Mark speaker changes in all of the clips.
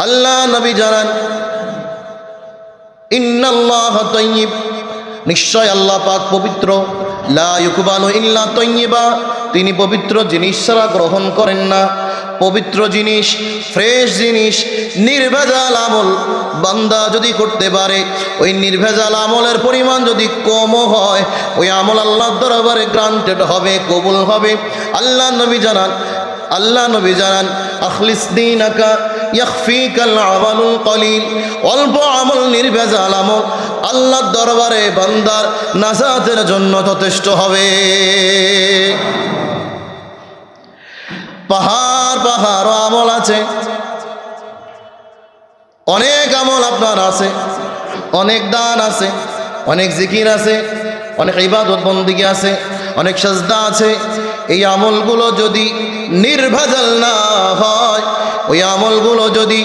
Speaker 1: আল্লাহ নবী জানান, ইন্নাল্লাহা তাইয়্যিব, নিশ্চয় আল্লাহ পাক পবিত্র, লা ইউকবালু ইল্লা তাইয়্যিবা, তিনি পবিত্র জিনিস ছাড়া গ্রহণ করেন না। পবিত্র জিনিস, ফ্রেশ জিনিস, নির্ভেজাল আমল বান্দা যদি করতে পারে, ওই নির্ভেজাল আমলের পরিমাণ যদি কমও হয়, ওই আমল আল্লাহর দরবারে গ্রান্টেড হবে, কবুল হবে। আল্লাহ নবী জানান আখলিস দীনাকা ইয়াখফিকাল আমালুল কলিল, অল্প আমল, নির্ভেজাল আমল আল্লাহর দরবারে বান্দার নাজাতের জন্য যথেষ্ট হবে। পাহাড় আমল আছে, অনেক আমল আপনার আছে, অনেক দান আছে, অনেক জিকির আছে, অনেক ইবাদত বন্দেগী আছে, অনেক সাজদা আছে। এই আমলগুলো যদি নির্ভেজাল না হয়, ওই আমলগুলো যদি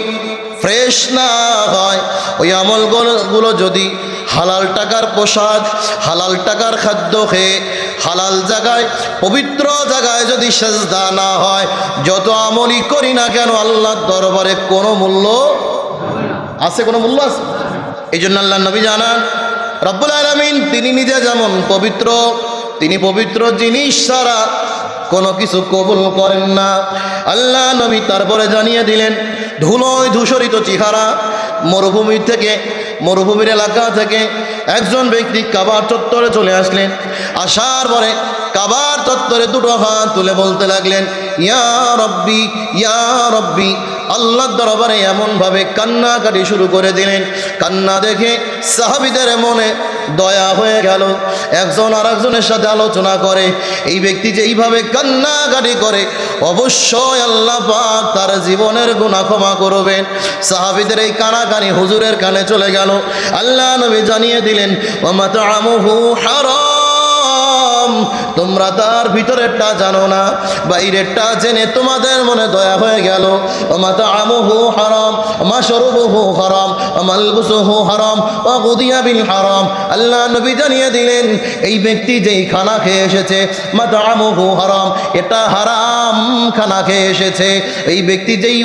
Speaker 1: ফ্রেশ না হয়, ওই আমলগুলো যদি হালাল টাকার পোশাক, হালাল টাকার খাদ্য খেয়ে, হালাল জায়গায়, পবিত্র জায়গায় যদি সাজদা না হয়, যত আমলই করি না কেন আল্লাহর দরবারে কোনো মূল্য আছে? কোনো মূল্য আছে? এই জন্য আল্লাহ নবী জানান, রব্বুল আলামিন তিনি নিজে যেমন পবিত্র, তিনি পবিত্র জিনিস ছাড়া কোনো কিছু কবুল করেন না। আল্লাহ নবী তারপরে জানিয়ে দিলেন, ধুলোয় ধূসরিত চেহারা, মরুভূমির এলাকা থেকে একজন ব্যক্তি কাবার চত্বরে চলে আসলেন। আসার পরে কাবার চত্বরে দুটো হাত তুলে বলতে লাগলেন, ইয়া রব্বি, ইয়া রব্বি। আল্লাহর দরবারে এমনভাবে কান্নাকাটি শুরু করে দিলেন, কান্না দেখে সাহাবীদের মনে দয়া হয়ে গেল। একজন আর একজনের সাথে আলোচনা করে, এই ব্যক্তি যে এইভাবে কান্নাকাটি করে, অবশ্যই আল্লাহ পাক তার জীবনের গুনাহ ক্ষমা করবেন। সাহাবীদের এই কানাকানি হুজুরের কানে চলে গেল। আল্লাহ নবী জানিয়ে দিলেন, ওয়া মাতআমুহু হারাম, তোমরা তার ভিতরেরটা জানো না, বাইরেরটা জেনে তোমাদের মনে দয়া হয়ে গেল। ওয়া মাতআমুহু হারাম, মাশরুবুহু হারাম, মালবুসুহু হারাম, ওয়া গুদিয়া বিল হারাম। আল্লাহ নবী জানিয়ে দিলেন, এই ব্যক্তি যেই খানা খেয়ে এসেছে, মাতআমুহু হারাম, এটা হারাম খানা খেয়ে এসেছে। এই ব্যক্তি যেই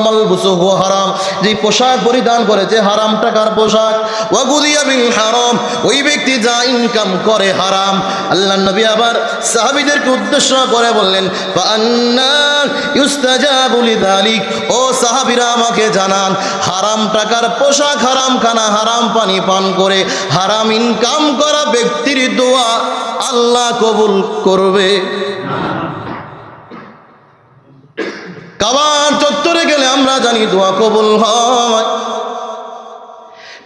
Speaker 1: মালবুসুহু হারাম, যেই পোশাক পরিধান করেছে হারাম টাকার পোশাক, ওয়া গুদিয়া বিল হারাম, ওই ব্যক্তি যা ইনকাম করে হারাম। আল্লাহ নবী আবার সাহাবীদেরকে উদ্দেশ্য করে বললেন, ফাআন্না ইউস্তাজাবু লিযালিক, ও সাহাবীরা আমাকে জানান, হারাম টাকার পোশাক, হারাম খানা, হারাম পানি পান করে হারাম ইনকাম করা ব্যক্তির দোয়া আল্লাহ কবুল করবে? কাবার চত্বরে গেলে আমরা জানি দোয়া কবুল হয়।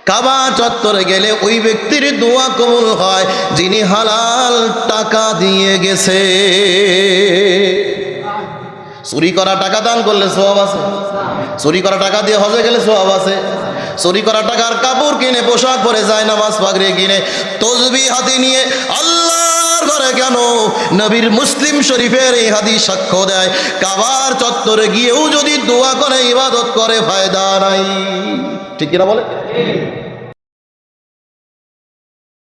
Speaker 1: কাবা চত্বরে গেলে ওই ব্যক্তির দোয়া কবুল হয় যিনি হালাল টাকা দিয়ে গেছে। চুরি করা টাকা দান করলে সওয়াব আছে, চুরি করা টাকা দিয়ে হজে গেলে সওয়াব আছে, চুরি করা টাকার কাপড় কিনে, পোশাক পরে যায়, নামাজ পাগড়ি কিনে, তসবিহ হাতে নিয়ে আল্লাহর ঘরে কেন, নবীর মুসলিম শরীফের এই হাদিস সাক্ষ্য দেয়, কাবার চত্বরে গিয়েও যদি দোয়া করে, ইবাদত করে, ফায়দা নাই। ঠিক কিনা বলে?